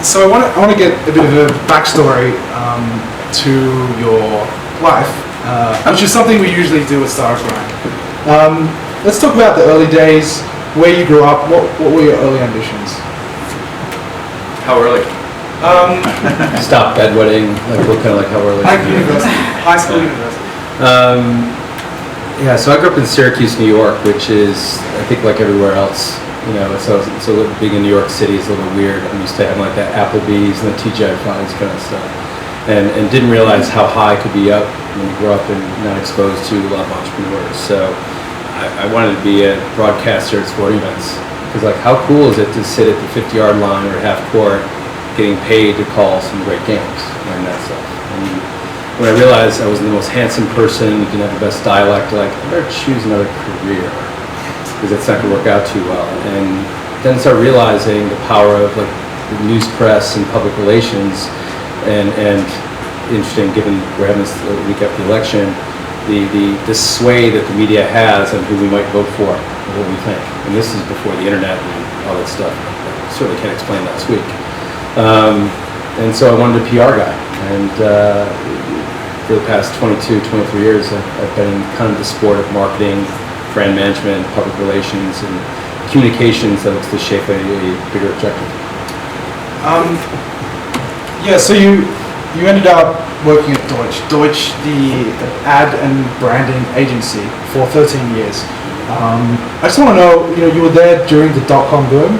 So I want to get a bit of a backstory to your life, which is something we usually do with Startup Grind. Let's talk about the early days, where you grew up. What were your early ambitions? How early? Stop bedwetting, what kind of how early? Like university, high school, university. Yeah, so I grew up in Syracuse, New York, which is, I think, like everywhere else. So being in New York City is a little weird. I'm used to having that Applebee's and the TGI Fridays kind of stuff, and didn't realize how high I could be up when you grow up and not exposed to a lot of entrepreneurs. So I wanted to be a broadcaster at sporting events, because how cool is it to sit at the 50-yard line or half court, getting paid to call some great games and that stuff. And when I realized I wasn't the most handsome person, didn't have the best dialect, I better choose another career, because it's not going to work out too well. And then start realizing the power of the news press and public relations, and interesting, given we're having this week after the election, the sway that the media has on who we might vote for and what we think. And this is before the internet and all that stuff. I certainly can't explain last week. And so I wanted a PR guy, and for the past 22, 23 years, I've been in kind of the sport of marketing, brand management, public relations, and communications that looks to shape a bigger objective. So you ended up working at Deutsch, the ad and branding agency, for 13 years. I just want to know, you were there during the .com boom.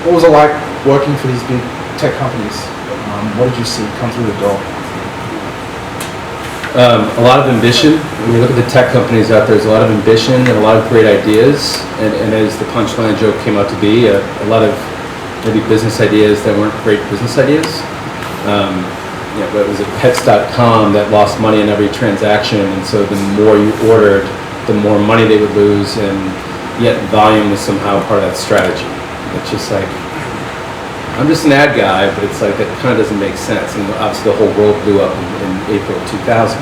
What was it like working for these big tech companies? What did you see come through the door? A lot of ambition. When you look at the tech companies out there, there's a lot of ambition and a lot of great ideas. And as the punchline joke came out to be, a lot of maybe business ideas that weren't great business ideas. But it was at pets.com that lost money in every transaction. And so the more you ordered, the more money they would lose. And yet volume was somehow part of that strategy. It's just I'm just an ad guy, but it's that kind of doesn't make sense. And obviously the whole world blew up in April 2000.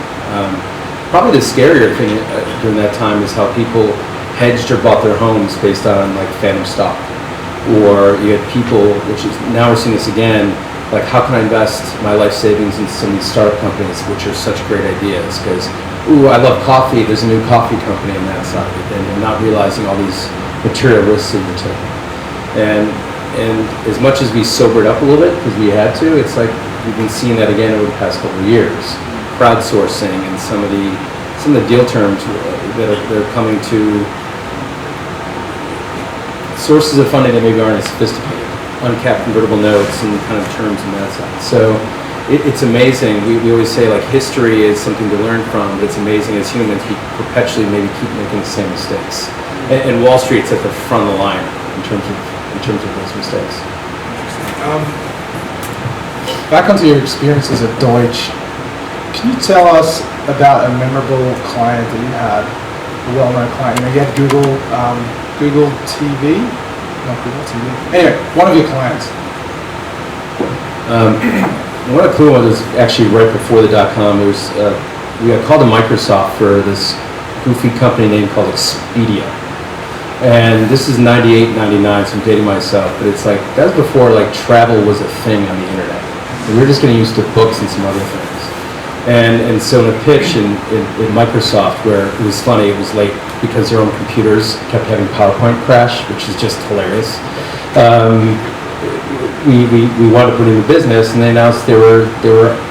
Probably the scarier thing during that time is how people hedged or bought their homes based on phantom stock. Or you had people, which is, now we're seeing this again, how can I invest my life savings in some of these startup companies, which are such great ideas? Because, I love coffee, there's a new coffee company on that side, and not realizing all these material risks that you're taking. And as much as we sobered up a little bit, because we had to, it's we've been seeing that again over the past couple of years. Crowdsourcing and some of the deal terms that are coming to sources of funding that maybe aren't as sophisticated. Uncapped convertible notes and kind of terms on that side. So it's amazing. We always say history is something to learn from, but it's amazing as humans we perpetually maybe keep making the same mistakes. And Wall Street's at the front of the line in terms of those mistakes. Back onto your experiences at Deutsch, can you tell us about a memorable client that you had, a well-known client? You had Google TV? Not Google TV. Anyway, one of your clients. One of the cool ones was actually right before the .com. It was, we got called to Microsoft for this goofy company name called Expedia. And this is 98, 99, so I'm dating myself, but it's that was before travel was a thing on the internet. And we were just getting used to books and some other things. And so in a pitch in Microsoft, where it was funny, it was late because their own computers kept having PowerPoint crash, which is just hilarious. We wanted to put in the business, and they announced they were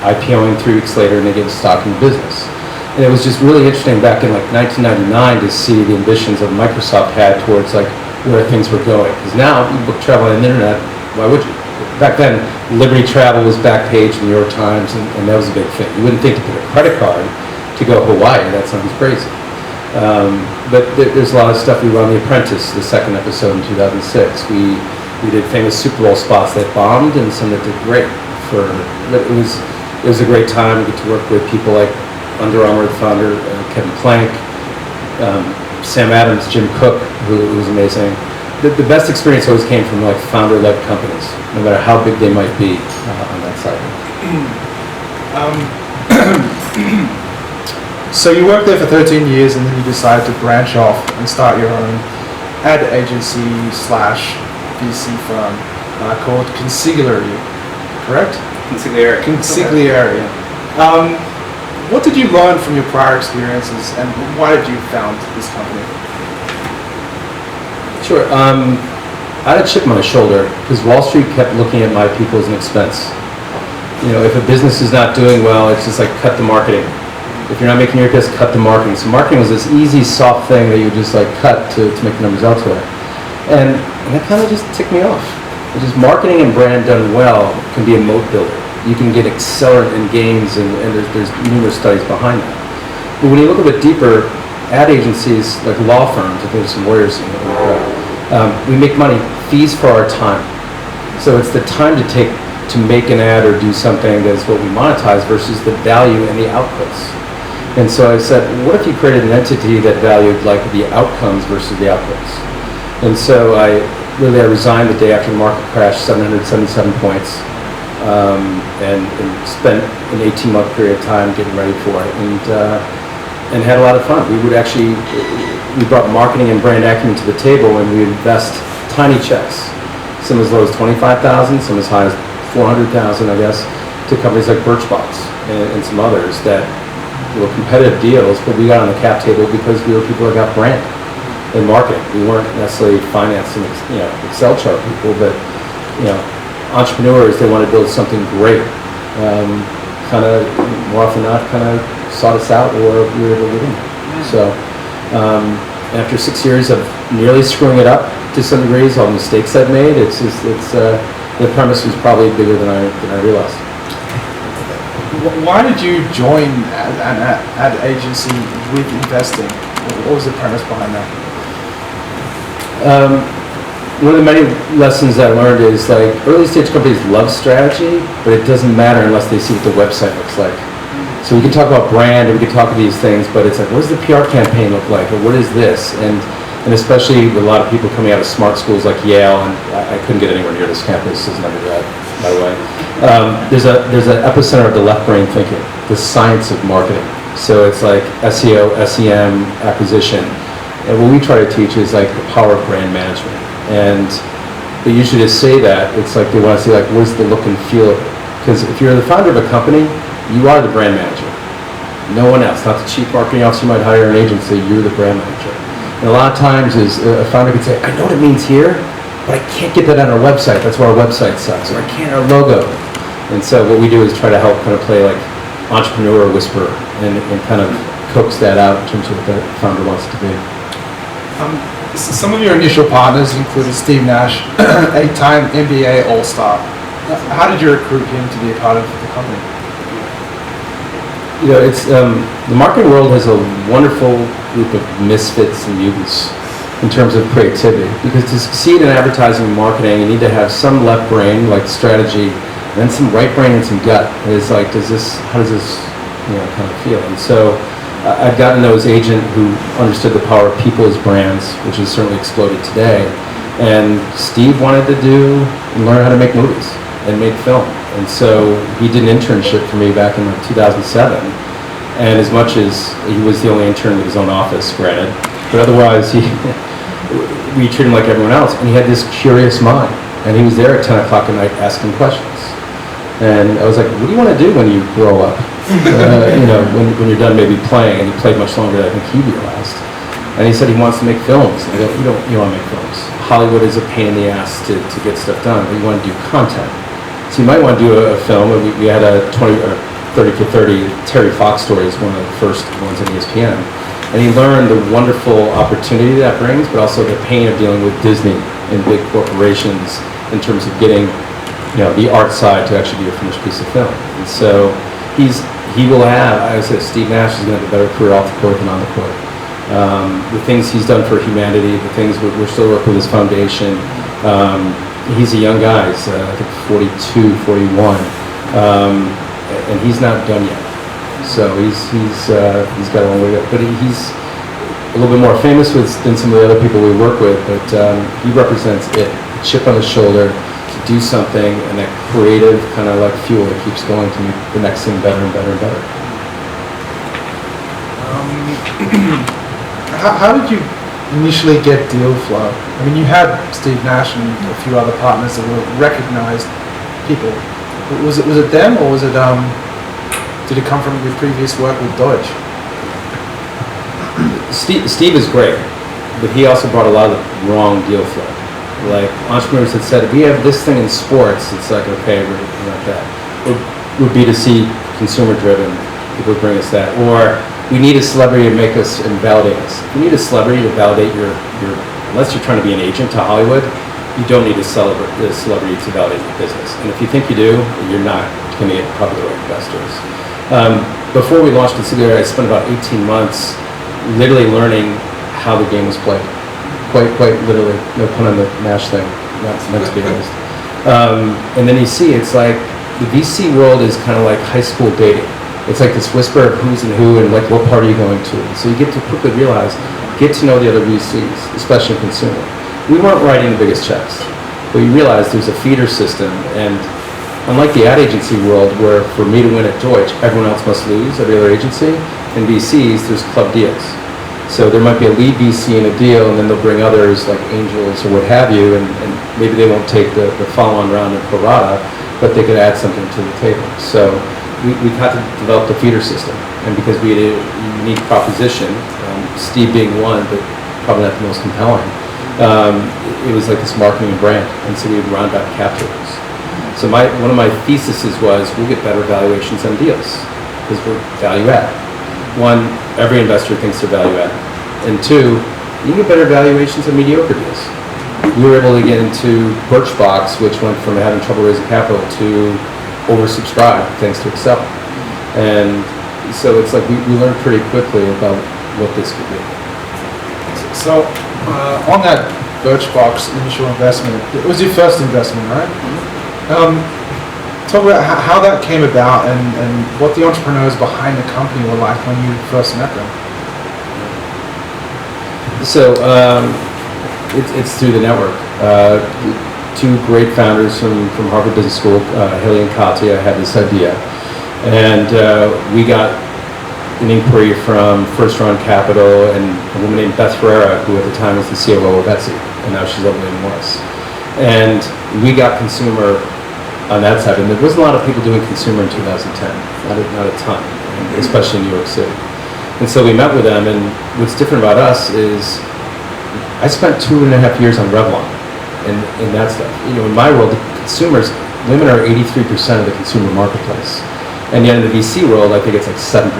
IPOing 3 weeks later, and they gave us stock in the business. And it was just really interesting back in 1999 to see the ambitions that Microsoft had towards where things were going. Because now you book travel on the internet, why would you? Back then, Liberty Travel was back page in the New York Times, and that was a big thing. You wouldn't think to put a credit card to go Hawaii. That sounds crazy. But there's a lot of stuff. We were on The Apprentice, the second episode in 2006. We did famous Super Bowl spots that bombed and some that did great. But it was a great time. We get to work with people like Under Armour, the founder, Kevin Plank, Sam Adams, Jim Cook, who was amazing. The best experience always came from founder-led companies, no matter how big they might be on that side. So you worked there for 13 years, and then you decided to branch off and start your own ad agency / VC firm called Consiglary. correct? Consigliere. Consigliere. What did you learn from your prior experiences, and why did you found this company? Sure. I had a chip on my shoulder because Wall Street kept looking at my people as an expense. If a business is not doing well, it's just like cut the marketing. If you're not making your guests, cut the marketing. So marketing was this easy, soft thing that you just like cut to make the numbers elsewhere. And that kind of just ticked me off. It's just marketing and brand done well can be a moat builder. You can get accelerant in gains, and there's numerous studies behind that. But when you look a bit deeper, ad agencies, like law firms, I think there's some lawyers in the we make money, fees for our time. So it's the time to take to make an ad or do something that's what we monetize versus the value and the outputs. And so I said, what if you created an entity that valued like the outcomes versus the outputs? And so I resigned the day after the market crashed, 777 points, and spent an 18-month period of time getting ready for it, and had a lot of fun. We brought marketing and brand acumen to the table, and we invest tiny checks, some as low as $25,000, some as high as $400,000, I guess, to companies like Birchbox and some others that were competitive deals, but we got on the cap table because we were people that got brand and marketing. We weren't necessarily finance and Excel chart people, but entrepreneurs, they want to build something great. Kind of more often than not, kind of sought us out, or we were able to get in. So after 6 years of nearly screwing it up to some degrees, all the mistakes I've made, the premise was probably bigger than I realized. Why did you join an ad agency with investing? What was the premise behind that? One of the many lessons I learned is like early stage companies love strategy, but it doesn't matter unless they see what the website looks like. So we can talk about brand and we can talk about these things, but it's like, what does the PR campaign look like, or what is this? And especially with a lot of people coming out of smart schools like Yale, and I couldn't get anywhere near this campus as an undergrad, by the way. There's an epicenter of the left brain thinking, the science of marketing. So it's like SEO, SEM, acquisition. And what we try to teach is like the power of brand management. And they usually just say that, it's like they want to see like, what is the look and feel of it? Because if you're the founder of a company, you are the brand manager. No one else, not the chief marketing officer you might hire an agency, you're the brand manager. And a lot of times is a founder can say, I know what it means here, but I can't get that on our website. That's why our website sucks, or I can't our logo. And so what we do is try to help kind of play like entrepreneur whisperer and kind of coax that out in terms of what the founder wants to be. Some of your initial partners included Steve Nash, 8-time MBA All-Star. How did you recruit him to be a part of the company? It's the marketing world has a wonderful group of misfits and mutants in terms of creativity. Because to succeed in advertising and marketing, you need to have some left brain, like strategy, and then some right brain and some gut. And it's like, how does this, kind of feel? And so I've gotten to know his agent who understood the power of people as brands, which has certainly exploded today. And Steve wanted to learn how to make movies and make film. And so he did an internship for me back in 2007. And as much as he was the only intern with his own office, granted, but otherwise we treated him like everyone else. And he had this curious mind. And he was there at 10 o'clock at night asking questions. And I was like, what do you want to do when you grow up? When you're done maybe playing, and he played much longer than I think he realized. And he said he wants to make films. And I go, you don't want to make films. Hollywood is a pain in the ass to get stuff done, but you want to do content. So you might want to do a film. We had a 30 for 30 Terry Fox story is one of the first ones on ESPN. And he learned the wonderful opportunity that brings, but also the pain of dealing with Disney and big corporations in terms of getting the art side to actually be a finished piece of film. And so he will have, I said, Steve Nash is going to have a better career off the court than on the court. The things he's done for humanity, the things we're still working with his foundation. He's a young guy, he's I think 42, 41, and he's not done yet. So he's got a long way to go. But he's a little bit more famous than some of the other people we work with, but he represents it, a chip on his shoulder, to do something, and that creative kind of like fuel that keeps going to make the next thing better and better and better. How did you initially get deal flow? I mean, you had Steve Nash and a few other partners that were recognized people. Was it them, or was it did it come from your previous work with Dodge? Steve is great, but he also brought a lot of the wrong deal flow. Like entrepreneurs had said, if we have this thing in sports, it's like, okay, we're not that. We're B2C, consumer driven, people bring us that. Or we need a celebrity to make us and validate us. If you need a celebrity to validate your unless you're trying to be an agent to Hollywood, you don't need a celebrity to validate your business. And if you think you do, you're not going to get probably the right investors. Before we launched Consigliere, I spent about 18 months literally learning how the game was played. Quite literally, no pun on the Nash thing, not meant to be honest. And then you see, it's like, the VC world is kind of like high school dating. It's like this whisper of who's and who and like what party you're going to. So you get to quickly realize, get to know the other VCs, especially in consumer. We weren't writing the biggest checks, but you realize there's a feeder system, and unlike the ad agency world where for me to win at Deutsch, everyone else must lose, every other agency, in VCs, there's club deals. So there might be a lead VC in a deal, and then they'll bring others like angels or what have you, and maybe they won't take the follow-on round in pro rata, but they could add something to the table. So we had to develop the feeder system, and because we had a unique proposition, Steve being one, but probably not the most compelling, it was like this marketing and brand, and so we would round out capitals. So one of my theses was we'll get better valuations on deals because we're value add. One, every investor thinks they're value add, and two, you get better valuations on mediocre deals. We were able to get into Birchbox, which went from having trouble raising capital to oversubscribed thanks to Excel, and so it's like we learned pretty quickly about what this could be. So, on that Birchbox initial investment, it was your first investment, right? Talk about how that came about and what the entrepreneurs behind the company were like when you first met them. So, it's through the network. Two great founders from Harvard Business School, Haley and Katya, had this idea, and we got an inquiry from First Round Capital and a woman named Beth Ferreira, who at the time was the COO of Etsy, and now she's at William Morris. And we got consumer on that side, and there wasn't a lot of people doing consumer in 2010, not a ton, especially in New York City. And so we met with them, and what's different about us is I spent 2.5 years on Revlon, and that stuff. You know, in my world, the consumers, women are 83% of the consumer marketplace. And yet in the VC world, I think it's like 7%.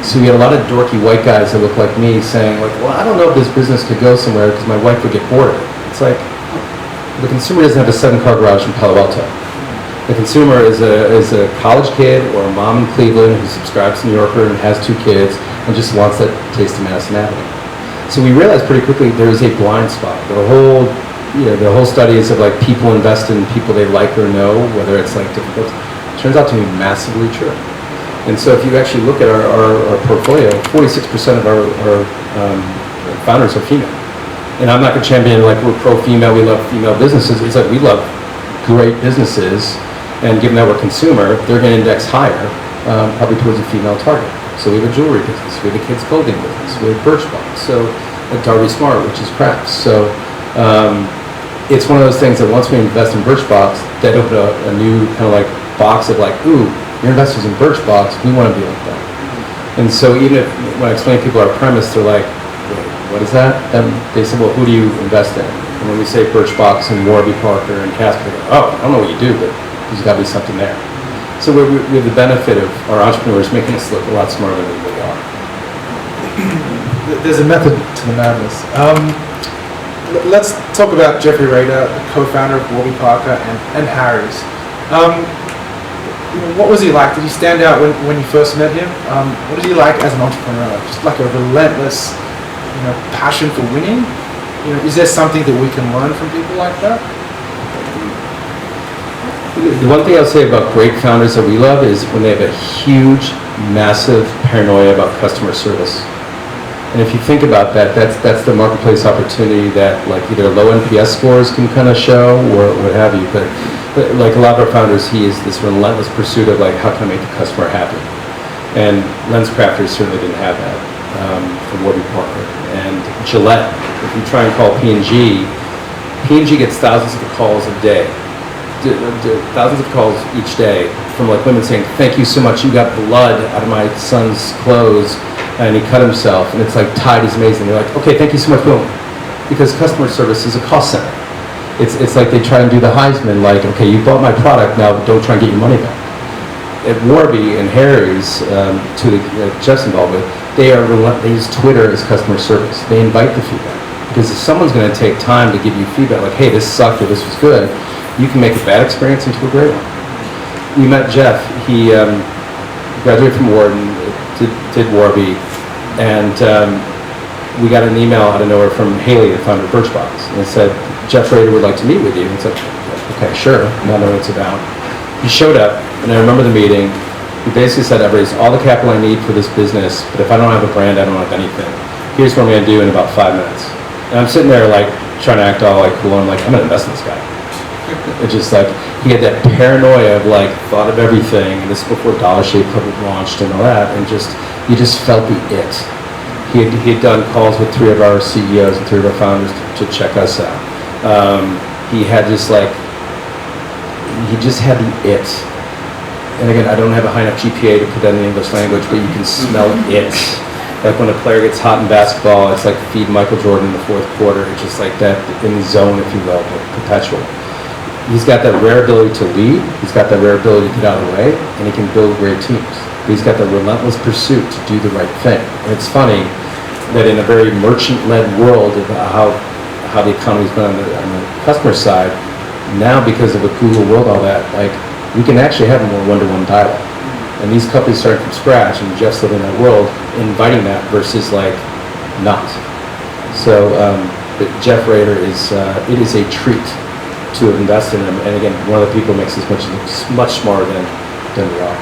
So you get a lot of dorky white guys that look like me saying, like, well, I don't know if this business could go somewhere because my wife would get bored of it. It's like, the consumer doesn't have a 7-car garage in Palo Alto. The consumer is a college kid or a mom in Cleveland who subscribes to New Yorker and has 2 kids and just wants that taste of Madison Avenue. So we realized pretty quickly there is a blind spot. The whole studies of like people invest in people they like or know, whether it's like difficult. Turns out to be massively true. And so if you actually look at our portfolio, 46% of our founders are female. And I'm not going to champion like we're pro-female, we love female businesses. It's like we love great businesses, and given that we're consumer, they're going to index higher, probably towards a female target. So we have a jewelry business, we have a kids clothing business, we have Birchbox, so like Darby Smart, which is crafts. So it's one of those things that once we invest in Birchbox, that opened a new kind of like box of like, ooh, your investors in Birchbox, we want to be like that. And so even if, when I explain to people our premise, they're like, wait, what is that? And they say, well, who do you invest in? And when we say Birchbox and Warby Parker and Casper, they go, oh, I don't know what you do, but there's got to be something there. So we have the benefit of our entrepreneurs making us look a lot smarter than we really are. There's a method to the madness. Let's talk about Jeffrey Rader, the co-founder of Warby Parker and Harry's. What was he like? Did he stand out when you first met him? What is he like as an entrepreneur? Just like a relentless, passion for winning? Is there something that we can learn from people like that? The one thing I'll say about great founders that we love is when they have a huge, massive paranoia about customer service. And if you think about that, that's the marketplace opportunity that like either low NPS scores can kind of show or what have you. But like a lot of our founders, he is this relentless pursuit of like, how can I make the customer happy? And LensCrafters certainly didn't have that from Warby Parker. And Gillette, if you try and call P&G gets thousands of calls a day thousands of calls each day from like women saying, "Thank you so much. You got blood out of my son's clothes, and he cut himself." And it's like Tide is amazing. They're like, "Okay, thank you so much." Boom, because customer service is a cost center. It's like they try and do the Heisman, like, "Okay, you bought my product, now don't try and get your money back." At Warby and Harry's, Jeff's involved with, they use Twitter as customer service. They invite the feedback. Because if someone's going to take time to give you feedback, like, "Hey, this sucked," or "This was good," you can make a bad experience into a great one. We met Jeff. He graduated from Wharton, did Warby, and we got an email out of nowhere from Haley, the founder of Birchbox, and it said, "Jeff Rader would like to meet with you." And it's like, "Okay, sure." Now I know what it's about. He showed up, and I remember the meeting. He basically said, "I've raised all the capital I need for this business, but if I don't have a brand, I don't have anything. Here's what I'm going to do in about 5 minutes." And I'm sitting there like trying to act all like cool, and I'm like, "I'm going to invest in this guy." It's just like, he had that paranoia of like, thought of everything, and this is before Dollar Shave Club had launched and all that, and you just felt the it. He had done calls with 3 of our CEOs and 3 of our founders to check us out. He had just like, he just had the it. And again, I don't have a high enough GPA to put that in the English language, but you can smell it. Like when a player gets hot in basketball, it's like feed Michael Jordan in the 4th quarter. It's just like that in the zone, if you will, but perpetual. He's got that rare ability to lead. He's got that rare ability to get out of the way, and he can build great teams. But he's got the relentless pursuit to do the right thing. And it's funny that in a very merchant-led world of how the economy's been on the customer side, now because of a Google world, all that, like, we can actually have a more one-to-one dialogue. And these companies starting from scratch, and Jeff's living in that world, inviting that versus like not. So Jeff Rader it is a treat to invest in him. And again, one of the people makes us much smarter than we are.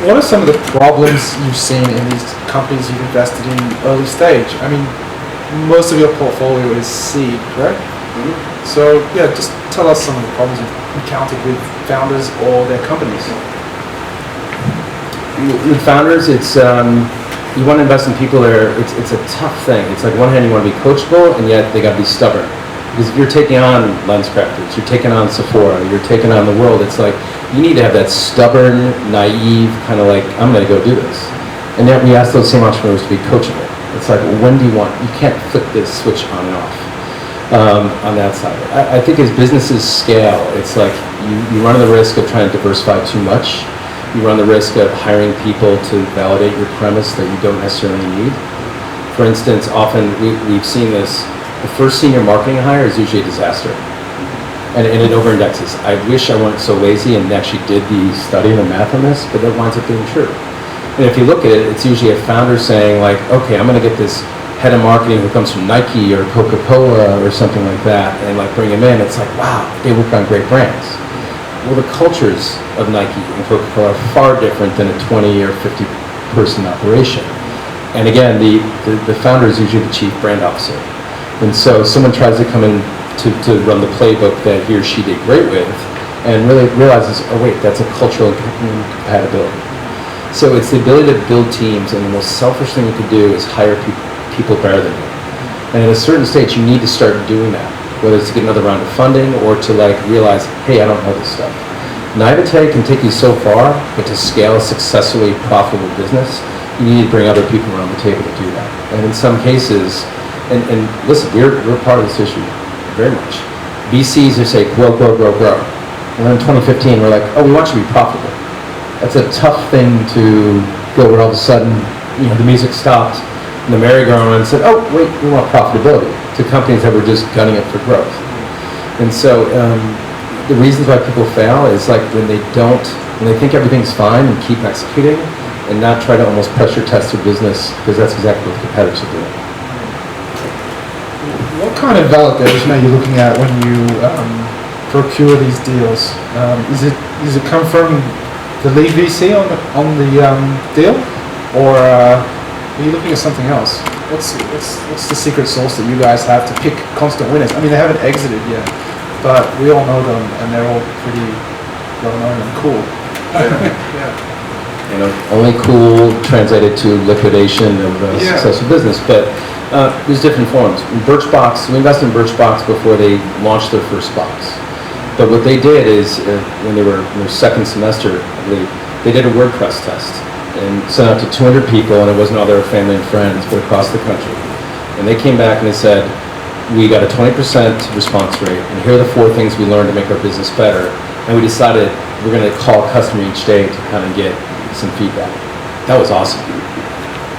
What are some of the problems you've seen in these companies you've invested in early stage? I mean, most of your portfolio is seed, correct? Mm-hmm. So yeah, just tell us some of the problems you've encountered with founders or their companies. With founders, it's you want to invest in people that are. It's a tough thing. It's like one hand you want to be coachable, and yet they got to be stubborn. Because if you're taking on LensCrafters, you're taking on Sephora, you're taking on the world, it's like you need to have that stubborn, naive kind of like, "I'm going to go do this." And yet we ask those same entrepreneurs to be coachable. It's like, well, when do you want? You can't flip this switch on and off. On that side, I think as businesses scale, it's like you run the risk of trying to diversify too much. You run the risk of hiring people to validate your premise that you don't necessarily need. For instance, often we've seen this. The first senior marketing hire is usually a disaster, and it over-indexes. I wish I weren't so lazy and actually did the study and the math on this, but that winds up being true. And if you look at it, it's usually a founder saying like, "Okay, I'm going to get this head of marketing who comes from Nike or Coca-Cola or something like that," and like bring him in. It's like, wow, they work on great brands. Well, the cultures of Nike and Coca-Cola are far different than a 20 or 50 person operation. And again, the founder is usually the chief brand officer. And so someone tries to come in to run the playbook that he or she did great with, and really realizes, oh wait, that's a cultural incompatibility. So it's the ability to build teams, and the most selfish thing you can do is hire people better than you. And at a certain stage, you need to start doing that, whether it's to get another round of funding or to like realize, hey, I don't know this stuff. Naivete can take you so far, but to scale a successfully profitable business, you need to bring other people around the table to do that. And in some cases, and listen, we're part of this issue very much. VCs are saying, grow. And then in 2015, we're like, oh, we want you to be profitable. That's a tough thing to go where all of a sudden, the music stopped and the merry-go-round said, oh, wait, we want profitability, to companies that were just gunning it for growth. And so the reasons why people fail is like when they think everything's fine and keep executing and not try to almost pressure test their business, because that's exactly what competitors are doing. What kind of validation are you looking at when you procure these deals? Does it come from the lead VC on the deal, or are you looking at something else? What's the secret sauce that you guys have to pick constant winners? I mean, they haven't exited yet, but we all know them, and they're all pretty well known and cool. Yeah. only cool translated to liquidation of a successful business, but there's different forms. Birchbox, we invested in Birchbox before they launched their first box. But what they did is, when they were in their second semester, I believe, they did a WordPress test and sent out to 200 people, and it wasn't all their family and friends, but across the country. And they came back and they said, we got a 20% response rate, and here are the 4 things we learned to make our business better. And we decided we're going to call a customer each day to kind of get some feedback. That was awesome.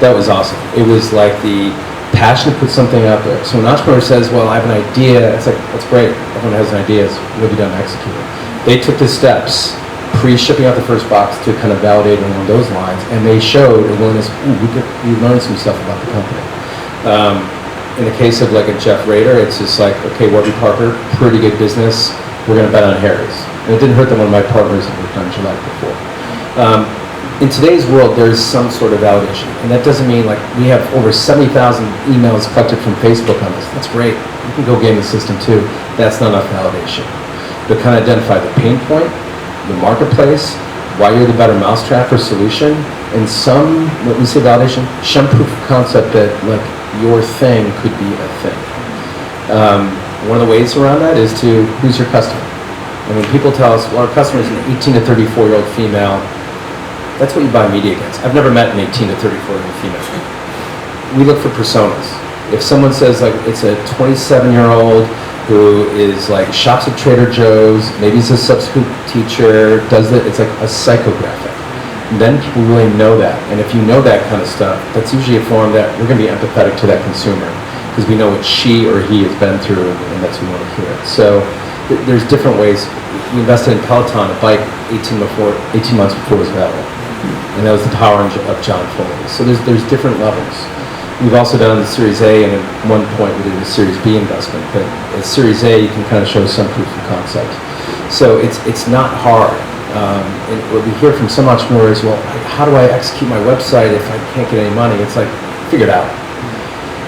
That was awesome. It was like the passion to put something out there. So when an entrepreneur says, well, I have an idea, it's like, that's great. Everyone has an idea. What have you done to execute it? They took the steps pre-shipping out the first box to kind of validate along those lines, and they showed a willingness, we learned some stuff about the company. In the case of like a Jeff Rader, it's just like, okay, Warby Parker, pretty good business, we're going to bet on Harry's. And it didn't hurt that one of my partners had worked on Gillette before. In today's world, there's some sort of validation, and that doesn't mean like we have over 70,000 emails collected from Facebook on this. That's great. You can go game the system too. That's not enough validation. But kind of identify the pain point, the marketplace, why you're the better mousetrap or solution, and some, what we say validation, some proof of concept that like your thing could be a thing. One of the ways around that is to, who's your customer? And when people tell us, well, our customer is an 18 to 34-year-old female, that's what you buy media against. I've never met an 18 to 34-year-old female. We look for personas. If someone says like it's a 27-year-old who is like shops at Trader Joe's, maybe he's a substitute teacher, does it, it's like a psychographic. And then people really know that. And if you know that kind of stuff, that's usually a form that we're going to be empathetic to that consumer because we know what she or he has been through, and that's what we want to hear. So there's different ways. We invested in Peloton, a bike, 18 months before it was available. And that was the power of John Foley. So there's different levels. We've also done the Series A, and at one point we did a Series B investment. But at Series A, you can kind of show some proof of concept. So it's not hard. And what we hear from some entrepreneurs, well, how do I execute my website if I can't get any money? It's like, figure it out.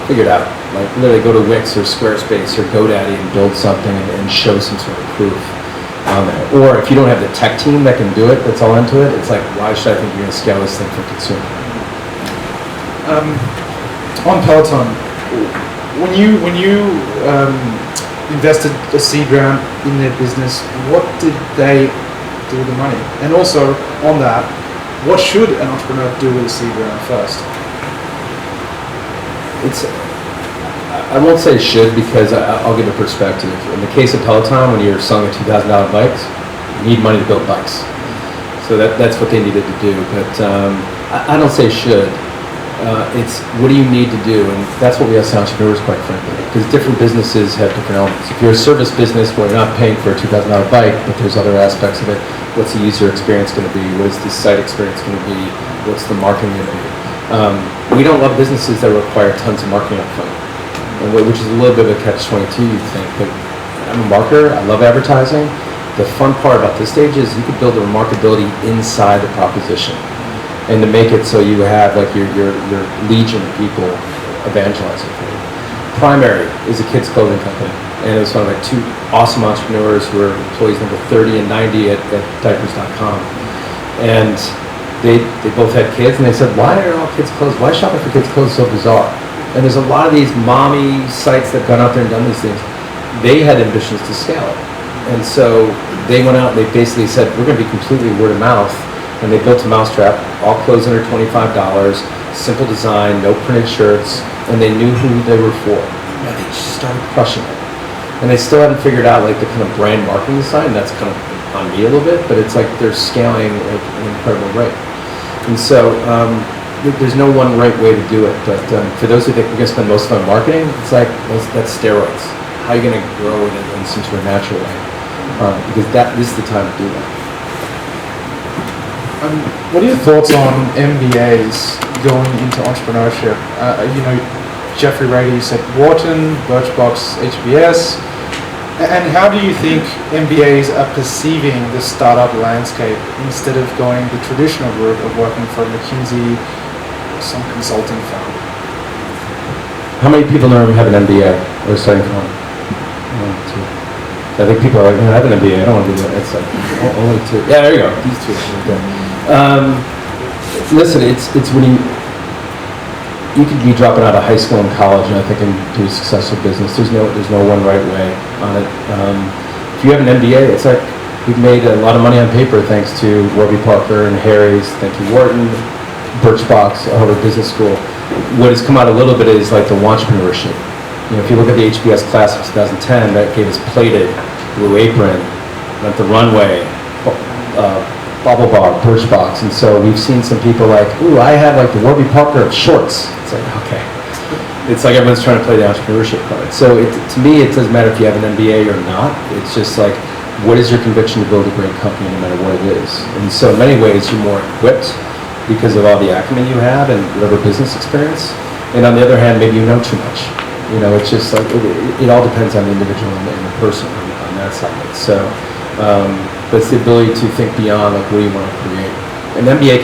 Figure it out. Like literally go to Wix or Squarespace or GoDaddy and build something and show some sort of proof on there. Or if you don't have the tech team that can do it, that's all into it, it's like, why should I think you're going to scale this thing for consumer? On Peloton, when you invested a seed round in their business, what did they do with the money? And also on that, what should an entrepreneur do with a seed round first? I won't say should because I'll give a perspective. In the case of Peloton, when you're selling a $2,000 bikes, you need money to build bikes. So that's what they needed to do. But I don't say should. It's what do you need to do? And that's what we ask entrepreneurs, quite frankly. Because different businesses have different elements. If you're a service business where you're not paying for a $2,000 bike, but there's other aspects of it, what's the user experience going to be? What is the site experience going to be? What's the marketing going to be? We don't love businesses that require tons of marketing upfront, which is a little bit of a catch-22, you think. But I'm a marketer. I love advertising. The fun part about this stage is you can build a remarkability inside the proposition, and to make it so you have like your legion of people evangelizing for you. Primary is a kids clothing company, and it was founded by 2 awesome entrepreneurs who were employees number 30 and 90 at diapers.com. And they both had kids, and they said, why are all kids' clothes, why is shopping for kids' clothes so bizarre? And there's a lot of these mommy sites that have gone out there and done these things. They had ambitions to scale it. And so they went out and they basically said, we're going to be completely word of mouth. And they built a mousetrap, all clothes under $25, simple design, no printed shirts, and they knew who they were for. And they just started crushing it. And they still haven't figured out like the kind of brand marketing side, and that's kind of on me a little bit, but it's like they're scaling at an incredible rate. And so there's no one right way to do it, but for those who think we're going to spend most of our marketing, it's like, that's steroids. How are you going to grow it in some sort of natural way? Because this is the time to do that. What are your thoughts on MBAs going into entrepreneurship? Jeffrey Rader said Wharton, Birchbox, HBS. And how do you think MBAs are perceiving the startup landscape instead of going the traditional route of working for McKinsey or some consulting firm? How many people in the room have an MBA or studying from? 1, 2. I think people are like, I have an MBA, I don't want to do that. It's like, only 2. Yeah, there you go. These 2. Listen, it's when you could be dropping out of high school and college, and I think and do a successful business. There's no one right way on it. If you have an MBA, it's like we've made a lot of money on paper thanks to Warby Parker and Harry's, thank you Wharton, Birchbox, Harvard Business School. What has come out a little bit is like the entrepreneurship. You know, if you look at the HBS class of 2010, that gave us plated, Blue Apron, went the runway, Bubble Bar, Birchbox, and so we've seen some people like, ooh, I have like the Warby Parker of shorts. It's like, okay. It's like everyone's trying to play the entrepreneurship card. So to me, it doesn't matter if you have an MBA or not. It's just like, what is your conviction to build a great company no matter what it is? And so in many ways, you're more equipped because of all the acumen you have and whatever business experience. And on the other hand, maybe you know too much. You know, it's just like, it all depends on the individual and the person on that side of it. So, but it's the ability to think beyond, like, what do you want to create? An MBA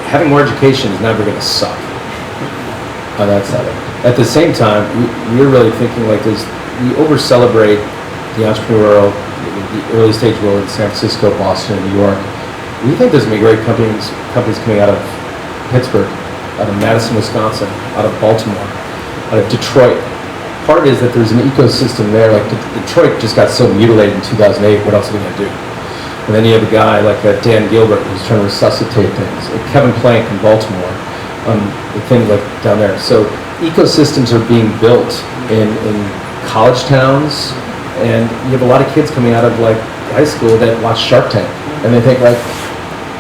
having more education is never going to suck on that side of it. At the same time, we're really thinking like this, we over-celebrate the entrepreneurial, the early stage world in San Francisco, Boston, New York. We think there's going to be great companies coming out of Pittsburgh, out of Madison, Wisconsin, out of Baltimore, out of Detroit. Part of it is that there's an ecosystem there, like Detroit just got so mutilated in 2008, what else are we going to do? And then you have a guy like Dan Gilbert who's trying to resuscitate things, like Kevin Plank in Baltimore, the thing like down there. So ecosystems are being built in college towns, and you have a lot of kids coming out of like high school that watch Shark Tank, and they think like,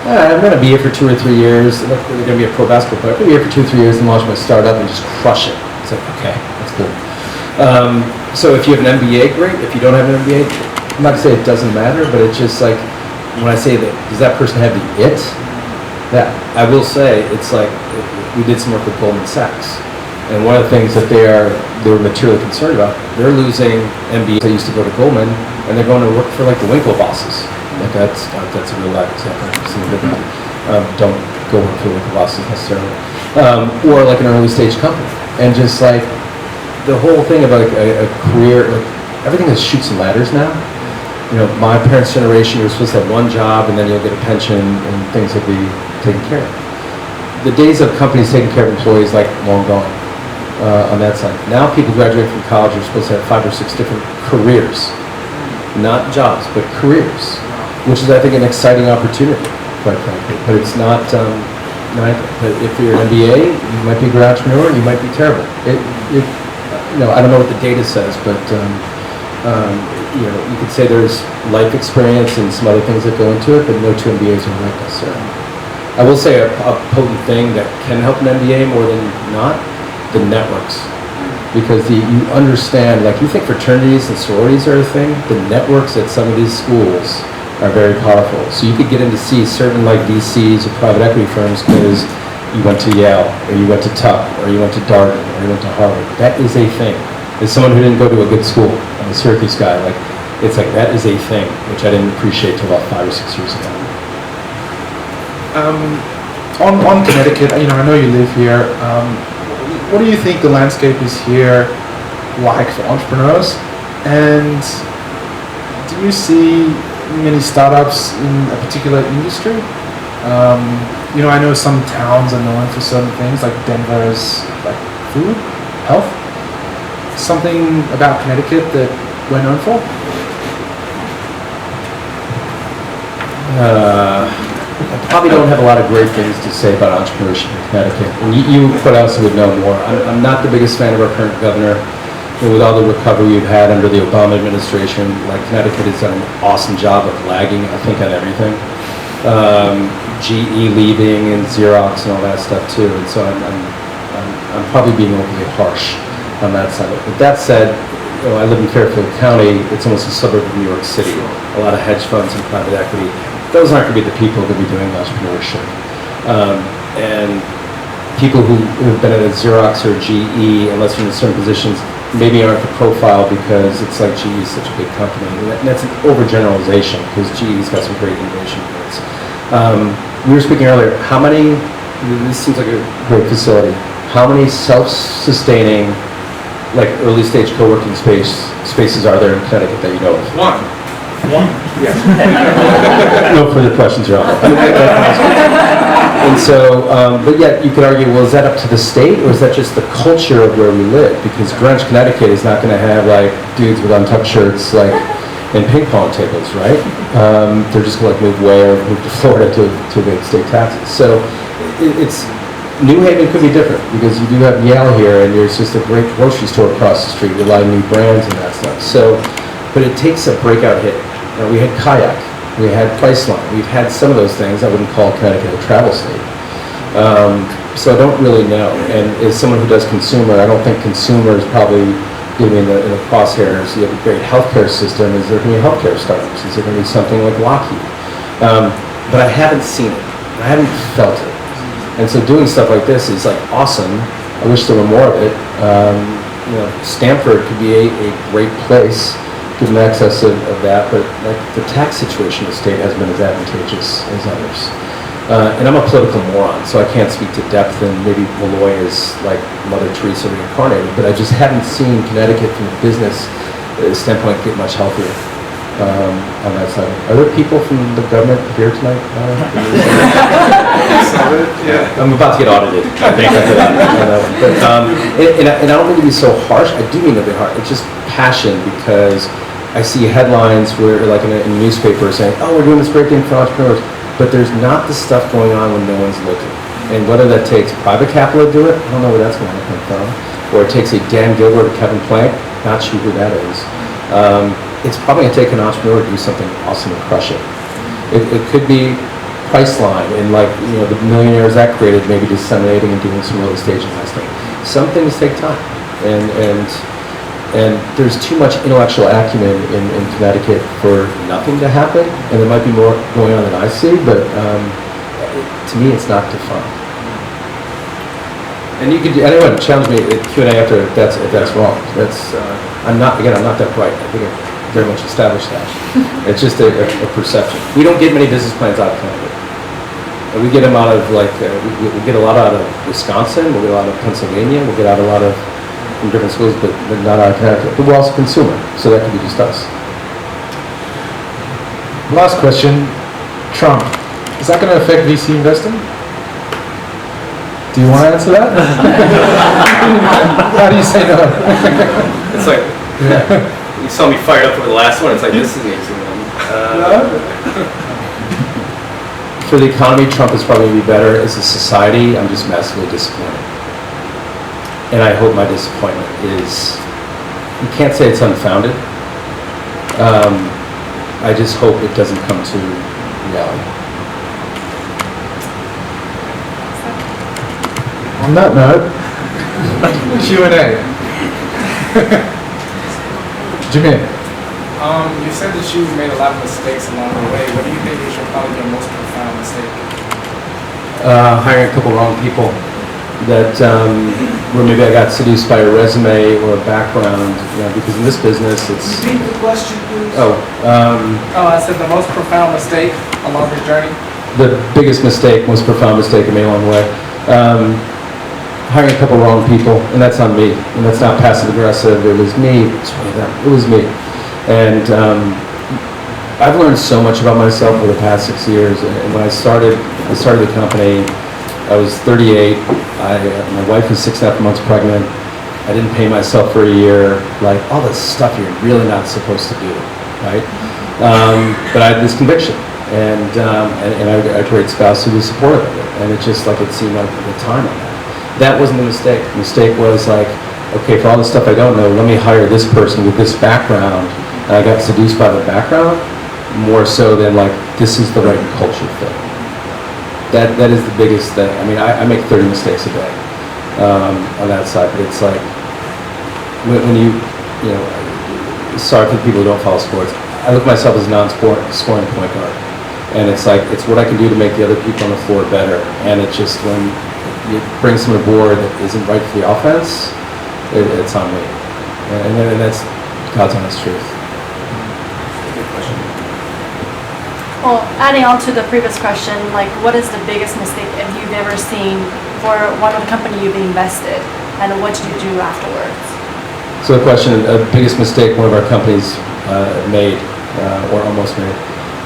I'm going to be here for 2 or 3 years, they're going to be a pro basketball player, I'm going to be here for 2 or 3 years and launch my startup and just crush it. It's like, okay, that's cool. So if you have an MBA, great. If you don't have an MBA, I'm not going to say it doesn't matter, but it's just like, when I say that, does that person have the it? That, I will say, it's like, we did some work with Goldman Sachs. And one of the things that they were materially concerned about, they're losing MBAs. They used to go to Goldman, and they're going to work for like the Winklevosses. Like that's a real life example. Don't go work for the Winklevosses necessarily. Or like an early stage company. And just like, the whole thing about like a career, like everything is chutes and ladders now. You know, my parents' generation, you're supposed to have one job and then you'll get a pension and things will be taken care of. The days of companies taking care of employees, like, long gone on that side. Now people graduate from college are supposed to have 5 or 6 different careers. Not jobs, but careers, which is, I think, an exciting opportunity, quite frankly. But it's not, but if you're an MBA, you might be a great entrepreneur, you might be terrible. You know, I don't know what the data says, but you know, you could say there's life experience and some other things that go into it, but no 2 MBAs are right necessarily. I will say a potent thing that can help an MBA more than not, the networks. Because you understand, like, you think fraternities and sororities are a thing, the networks at some of these schools are very powerful. So you could get in to see certain like VCs or private equity firms because you went to Yale, or you went to Tufts, or you went to Dartmouth, or you went to Harvard. That is a thing. As someone who didn't go to a good school, I'm a Syracuse guy, like, it's like, that is a thing, which I didn't appreciate till about 5 or 6 years ago. On Connecticut, you know, I know you live here. What do you think the landscape is here like for entrepreneurs? And do you see many startups in a particular industry? You know, I know some towns are known for certain things, like Denver's like food, health. Something about Connecticut that we're known for? I probably don't have a lot of great things to say about entrepreneurship in Connecticut. And you quite also would know more. I'm not the biggest fan of our current governor. You know, with all the recovery we've had under the Obama administration, like, Connecticut has done an awesome job of lagging, I think, on everything. GE leaving and Xerox and all that stuff too. And so I'm probably being overly harsh on that side of it. But that said, you know, I live in Fairfield County. It's almost a suburb of New York City. A lot of hedge funds and private equity. Those aren't going to be the people that will be doing entrepreneurship. And people who have been at a Xerox or GE, unless you're in certain positions, maybe aren't the profile because it's like GE is such a big company. And that's an overgeneralization because GE's got some great innovation points. We were speaking earlier, how many, this seems like a great facility, how many self-sustaining, like, early stage co-working spaces are there in Connecticut that you know of? One. Yeah. No further questions, Your Honor. And so, but yet you could argue, well, is that up to the state, or is that just the culture of where we live? Because Greenwich, Connecticut is not going to have like dudes with untucked shirts like and ping pong tables, right? They're just going to move to Florida to evade state taxes. So it's New Haven could be different because you do have Yale here, and there's just a great grocery store across the street with a lot of new brands and that stuff. So, but it takes a breakout hit. We had Kayak. We had Priceline. We've had some of those things. I wouldn't call Connecticut a travel state. So I don't really know. And as someone who does consumer, I don't think consumer is probably getting in the crosshairs. You have a great healthcare system. Is there going to be healthcare startups? Is there going to be something like Lockheed? But I haven't seen it. I haven't felt it. And so doing stuff like this is like awesome. I wish there were more of it. Stanford could be a great place, given access of that, but like the tax situation in the state hasn't been as advantageous as others. And I'm a political moron, so I can't speak to depth, and maybe Malloy is like Mother Teresa reincarnated, but I just haven't seen Connecticut from a business standpoint get much healthier on that side. Are there people from the government here tonight? Yeah. I'm about to get audited, I think, after that. But, and I don't mean to be so harsh. I do mean to be harsh. It's just passion, because I see headlines where, like in a newspaper, saying, "Oh, we're doing this great thing for entrepreneurs," but there's not the stuff going on when no one's looking. And whether that takes private capital to do it, I don't know where that's going to come from, or it takes a Dan Gilbert or Kevin Plank, not sure who that is. It's probably going to take an entrepreneur to do something awesome and crush it. It could be Priceline and the millionaires that created, maybe disseminating and doing some early stage investing. Some things take time, and there's too much intellectual acumen in Connecticut for nothing to happen, and there might be more going on than I see, but to me it's not defined. And you could, anyone challenge me at Q&A after if that's wrong. I'm not that bright. I think I very much established that. It's just a perception. We don't get many business plans out of Connecticut. We get them out of we get a lot out of Wisconsin, we'll get a lot of Pennsylvania, we'll get out a lot of from different schools, but not out of Connecticut. But we're also consumer, so that could be just us. Last question, Trump. Is that going to affect VC investing? Do you want to answer that? How do you say no? It's like, you saw me fired up over the last one. It's like, this is an easy one. For the economy, Trump is probably going to be better. As a society, I'm just massively disappointed. And I hope my disappointment is, you can't say it's unfounded. I just hope it doesn't come to reality. On that note, Q&A. Jimmy. You said that you made a lot of mistakes along the way. What do you think is probably your most profound mistake? Hiring a couple wrong people. That where maybe I got seduced by a resume or a background, because in this business it's. Repeat the question, please. I said the most profound mistake along the journey. The biggest mistake, most profound mistake I made along the way. Hiring a couple wrong people, and that's on me. And that's not passive aggressive. It was me. It was me. And I've learned so much about myself over the past 6 years. And when I started the company, I was 38. My wife was 6.5 months pregnant. I didn't pay myself for a year. Like all this stuff you're really not supposed to do, right? But I had this conviction, and I had a great spouse who was supportive of it. And it just it seemed like the time on that. That wasn't the mistake. The mistake was okay, for all the stuff I don't know, let me hire this person with this background. And I got seduced by the background more so than this is the right culture fit. That is the biggest thing. I mean, I make 30 mistakes a day on that side, but it's when you sorry for the people who don't follow sports. I look at myself as a non-scoring point guard, and it's what I can do to make the other people on the floor better. And it's just when you bring someone aboard that isn't right for the offense, it's on me, and that's God's honest truth. Well, adding on to the previous question, what is the biggest mistake that you've ever seen for one of the company you've invested, and what did you do afterwards? So the question, biggest mistake one of our companies made, or almost made.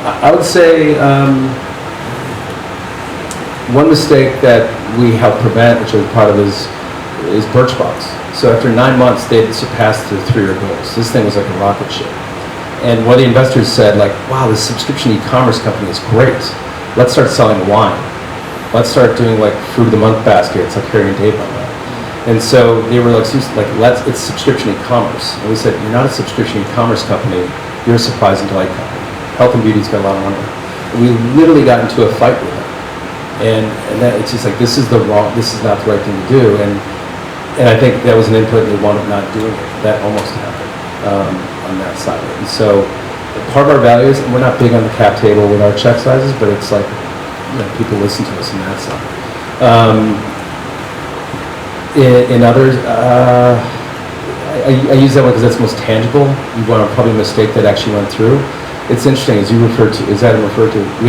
I would say one mistake that we helped prevent, which I was part of, is Birchbox. So after 9 months, they had surpassed their 3-year goals. This thing was like a rocket ship. And one of the investors said, like, wow, this subscription e-commerce company is great. Let's start selling wine. Let's start doing like fruit of the month baskets, like Harry and Dave on that. And so they were like, it's subscription e-commerce. And we said, you're not a subscription e-commerce company, you're a supplies and delight company. Health and beauty's got a lot of money. And we literally got into a fight with them. And that, it's just like, this is not the right thing to do. And I think that was an input, and they wound up not doing it. That almost happened on that side of it. And so part of our values, and we're not big on the cap table with our check sizes, but it's like, people listen to us on that side. In others, I use that one because that's most tangible. You want to probably mistake that actually went through. It's interesting, as you referred to, we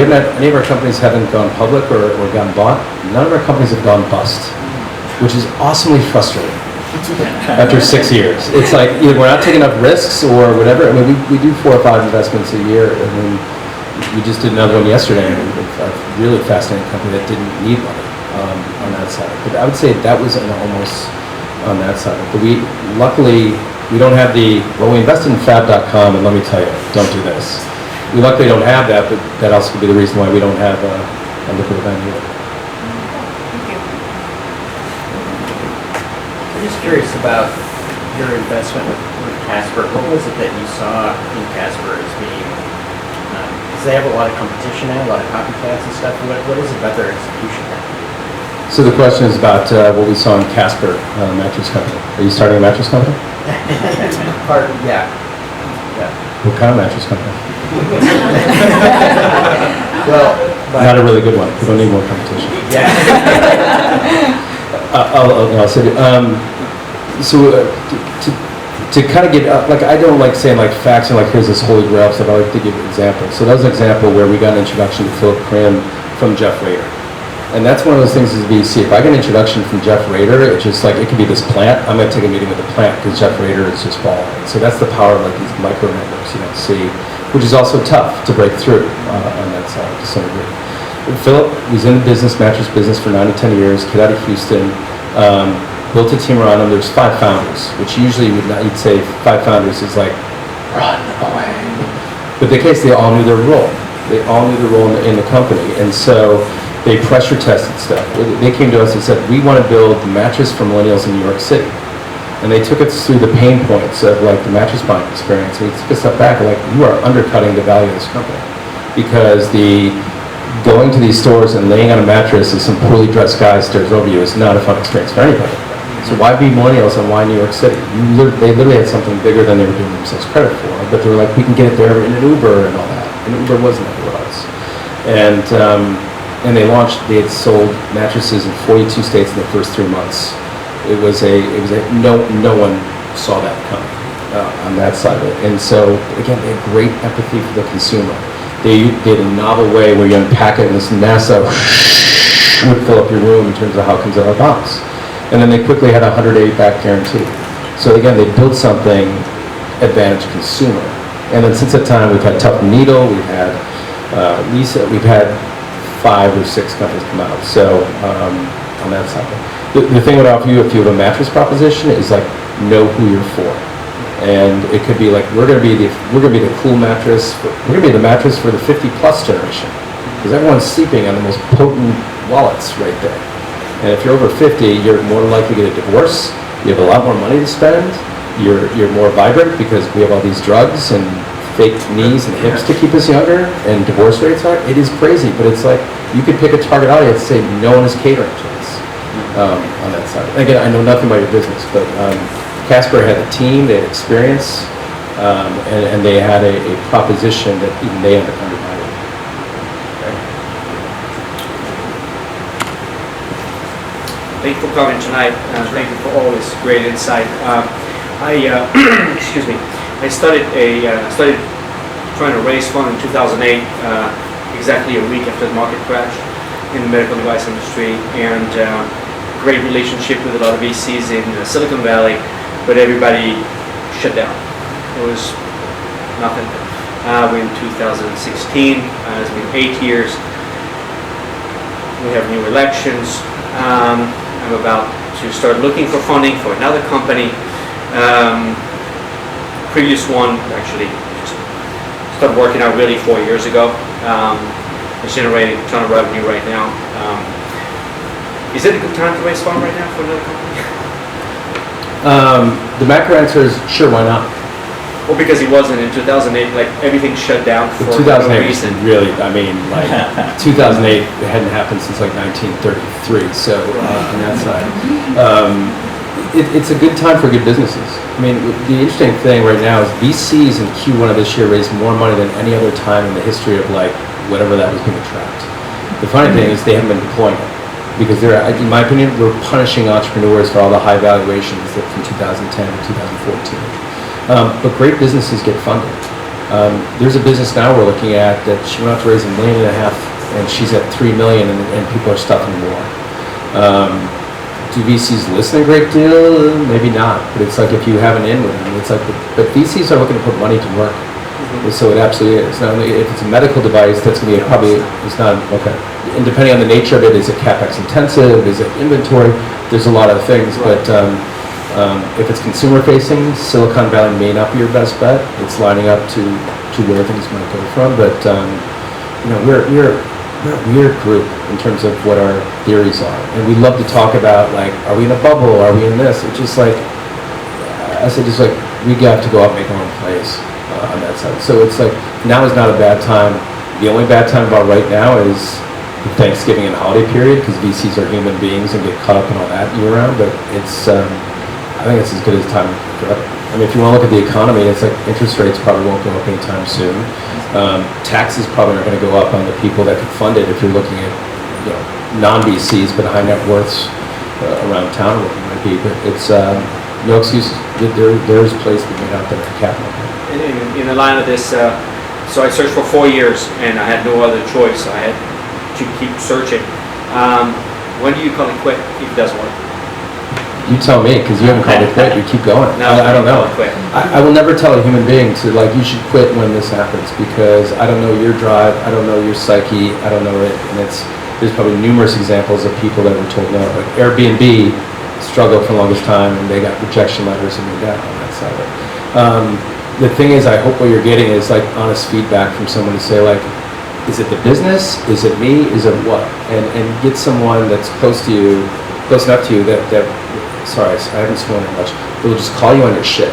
haven't had, any of our companies haven't gone public or gotten bought. None of our companies have gone bust, which is awesomely frustrating after 6 years. It's like, either we're not taking enough risks or whatever. I mean, we do 4 or 5 investments a year. I mean, we just did another one yesterday, a really fascinating company that didn't need money on that side. But I would say that was almost on that side. But luckily, we don't have we invested in fab.com, and let me tell you, don't do this. We luckily don't have that, but that also could be the reason why we don't have a liquid event either. I'm just curious about your investment with Casper. What was it that you saw in Casper as being, because they have a lot of competition now, a lot of copycats and stuff. What is it about their execution? So the question is about what we saw in Casper, mattress company. Are you starting a mattress company? Yeah. What kind of mattress company? Well, not a really good one. We don't need more competition. Yeah. I'll say, to kind of get like, I don't like saying like facts and like here's this holy grail stuff. I like to give an example. So that was an example where we got an introduction to Philip Krim from Jeff Rader. And that's one of those things is VC. If I get an introduction from Jeff Rader, it's just like, it could be this plant. I'm going to take a meeting with the plant because Jeff Rader is just balling. So that's the power of like these micro networks you don't see, which is also tough to break through on that side to some degree. Philip was in the mattress business for 9 to 10 years, kid out of Houston, built a team around him. There's 5 founders, which usually you'd say 5 founders is like, run away. But in the case, they all knew their role. They all knew their role in the company. And so they pressure tested stuff. They came to us and said, we want to build the mattress for millennials in New York City. And they took us through the pain points of like the mattress buying experience. And we took a step back and like, you are undercutting the value of this company. Because going to these stores and laying on a mattress as some poorly dressed guy stares over you is not a fun experience for anybody. So why be millennials and why New York City? They literally had something bigger than they were doing themselves credit for. But they were like, we can get it there in an Uber and all that. And Uber wasn't everywhere else. And they had sold mattresses in 42 states in the first 3 months. No one saw that coming on that side of it. And so again, they had great empathy for the consumer. They did a novel way where you unpack it and this NASA would fill up your room in terms of how it comes out of the box. And then they quickly had a 100-day back guarantee. So again, they built something advantage consumer. And then since that time, we've had Tough Needle, we've had Lisa, we've had 5 or 6 companies come out. So on that side, the thing I would offer you if you have a mattress proposition is like know who you're for, and it could be like we're gonna be the cool mattress. We're gonna be the mattress for the 50+ generation because everyone's sleeping on the most potent wallets right there. And if you're over 50, you're more likely to get a divorce. You have a lot more money to spend. You're more vibrant because we have all these drugs and fake knees and hips to keep us younger, and divorce rates are. It is crazy, but it's like you could pick a target audience and say no one is catering to us on that side. Again, I know nothing about your business, but Casper had a team, they had experience, and they had a proposition that even they undervalued. Thank you for coming tonight. Thank you for all this great insight. Excuse me. I started trying to raise funds in 2008, exactly a week after the market crash in the medical device industry, and great relationship with a lot of VCs in Silicon Valley, but everybody shut down. It was nothing. We're in 2016. It's been 8 years. We have new elections. I'm about to start looking for funding for another company. Previous one actually just started working out really 4 years ago. It's generating a ton of revenue right now. Is it a good time to raise fund right now for another company? The macro answer is sure, why not? Well, because it wasn't in 2008, like everything shut down for no 2008 was reason. really, I mean, like 2008 it hadn't happened since like 1933. So on that side, it's a good time for good businesses. I mean, the interesting thing right now is VCs in Q1 of this year raised more money than any other time in the history of like whatever that was being tracked. The funny thing is they haven't been deploying it because they're, in my opinion, we're punishing entrepreneurs for all the high valuations that from 2010 to 2014. But great businesses get funded. There's a business now we're looking at that she went out to raise $1.5 million and she's at $3 million and people are stuffing more. Do VCs listen a great deal? Maybe not, but it's like if you have an in with them, it's like, but VCs are looking to put money to work. So it absolutely is. Not only if it's a medical device, that's going to be probably, it's not, okay. And depending on the nature of it, is it CapEx intensive? Is it inventory? There's a lot of things, but if it's consumer facing, Silicon Valley may not be your best bet. It's lining up to where things might go from, but you know, we're a weird group in terms of what our theories are. And we love to talk about, like, are we in a bubble? Are we in this? It's just like, I said, just like, we got to go out and make our own plays on that side. So it's like, now is not a bad time. The only bad time about right now is the Thanksgiving and holiday period, because VCs are human beings and get caught up in all that year round, but it's, I think it's as good as time forever. I mean, if you want to look at the economy, it's like interest rates probably won't go up anytime soon. Taxes probably aren't going to go up on the people that could fund it if you're looking at, you know, non-VCs but high net worths around town or what it might be. But it's no excuses. There's a place to be made out there for capital. In the line of this, so I searched for 4 years and I had no other choice. I had to keep searching. When do you call it quit if it doesn't work? You tell me, because you haven't called it quit. You keep going. No, I don't know. Quit. I will never tell a human being to, like, you should quit when this happens, because I don't know your drive, I don't know your psyche, I don't know it, and there's probably numerous examples of people that were told no. Like Airbnb struggled for the longest time, and they got rejection letters and moved out on that side of it. The thing is, I hope what you're getting is like honest feedback from someone to say, like, is it the business? Is it me? Is it what? And get someone that's close enough to you that sorry, I haven't sworn that much. They will just call you on your shit.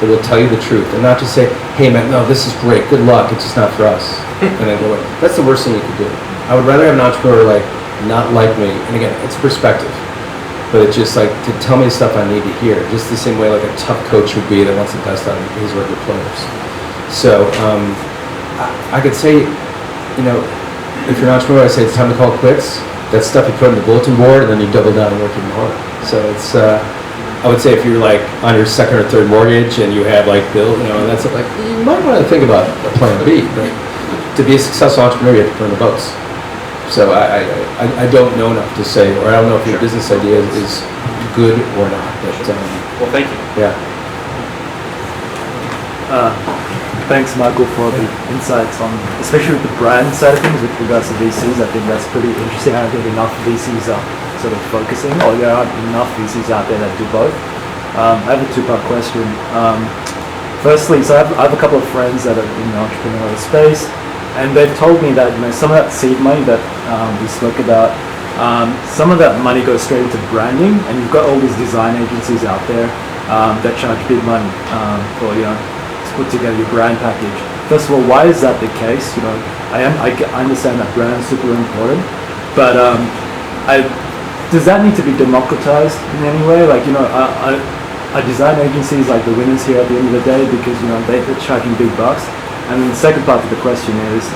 They will tell you the truth and not just say, hey man, no, this is great, good luck, it's just not for us. And then go away. That's the worst thing you could do. I would rather have an entrepreneur like not like me, and again, it's perspective. But it's just like to tell me the stuff I need to hear, just the same way like a tough coach would be that wants the best out of his or her players. So I could say, you know, if you're an entrepreneur, I say it's time to call it quits. That's stuff you put on the bulletin board, and then you double down and work even harder. So it's, I would say if you're like on your second or third mortgage and you have like bill, you know, and that's like, you might want to think about a plan B. But to be a successful entrepreneur, you have to burn the boats. So I don't know enough to say, or I don't know if your business idea is good or not. But, well, thank you. Yeah. Thanks, Michael, for the insights on, especially with the brand side of things with regards to VCs. I think that's pretty interesting. I don't think enough VCs are sort of focusing, or there aren't enough VCs out there that do both. I have a two-part question. Firstly, so I have a couple of friends that are in the entrepreneurial space, and they've told me that, you know, some of that seed money that we spoke about, some of that money goes straight into branding, and you've got all these design agencies out there that charge big money for, you know, put together your brand package. First of all, why is that the case? You know, I understand that brand is super important, but does that need to be democratized in any way? Like, you know, are design agencies like the winners here at the end of the day because, you know, they're charging big bucks? And then the second part of the question is,